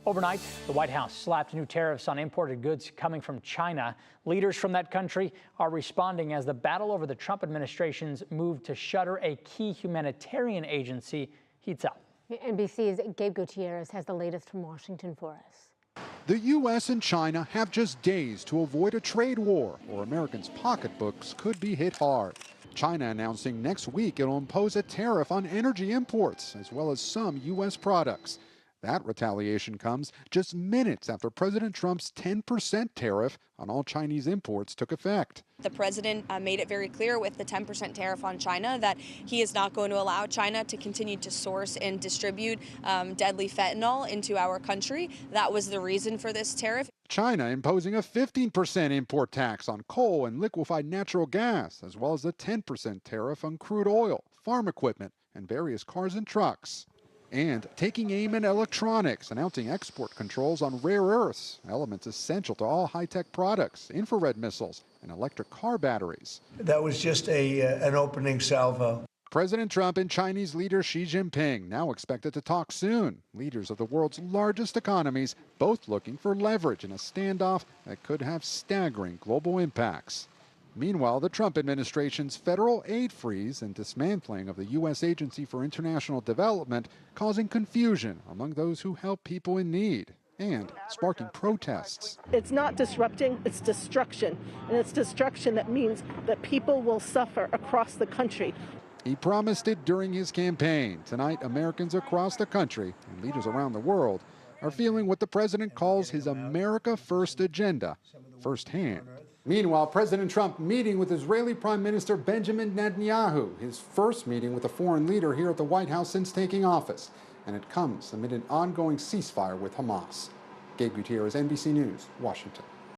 Overnight, the White House slapped new tariffs on imported goods coming from China. Leaders from that country are responding as the battle over the Trump administration's move to shutter a key humanitarian agency heats up. NBC's Gabe Gutierrez has the latest from Washington for us. The U.S. and China have just days to avoid a trade war, or Americans' pocketbooks could be hit hard. China announcing next week it'll impose a tariff on energy imports, as well as some U.S. products. That retaliation comes just minutes after President Trump's 10% tariff on all Chinese imports took effect. The president made it very clear with the 10% tariff on China that he is not going to allow China to continue to source and distribute deadly fentanyl into our country. That was the reason for this tariff. China imposing a 15% import tax on coal and liquefied natural gas, as well as a 10% tariff on crude oil, farm equipment, and various cars and trucks. And taking aim at electronics, announcing export controls on rare earths, elements essential to all high-tech products, infrared missiles, and electric car batteries. That was just an opening salvo. President Trump and Chinese leader Xi Jinping now expected to talk soon. Leaders of the world's largest economies both looking for leverage in a standoff that could have staggering global impacts. Meanwhile, the Trump administration's federal aid freeze and dismantling of the U.S. Agency for International Development causing confusion among those who help people in need and sparking protests. It's not disrupting, it's destruction. And it's destruction that means that people will suffer across the country. He promised it during his campaign. Tonight, Americans across the country and leaders around the world are feeling what the president calls his America First agenda firsthand. Meanwhile, President Trump meeting with Israeli Prime Minister Benjamin Netanyahu, his first meeting with a foreign leader here at the White House since taking office. And it comes amid an ongoing ceasefire with Hamas. Gabe Gutierrez, NBC News, Washington.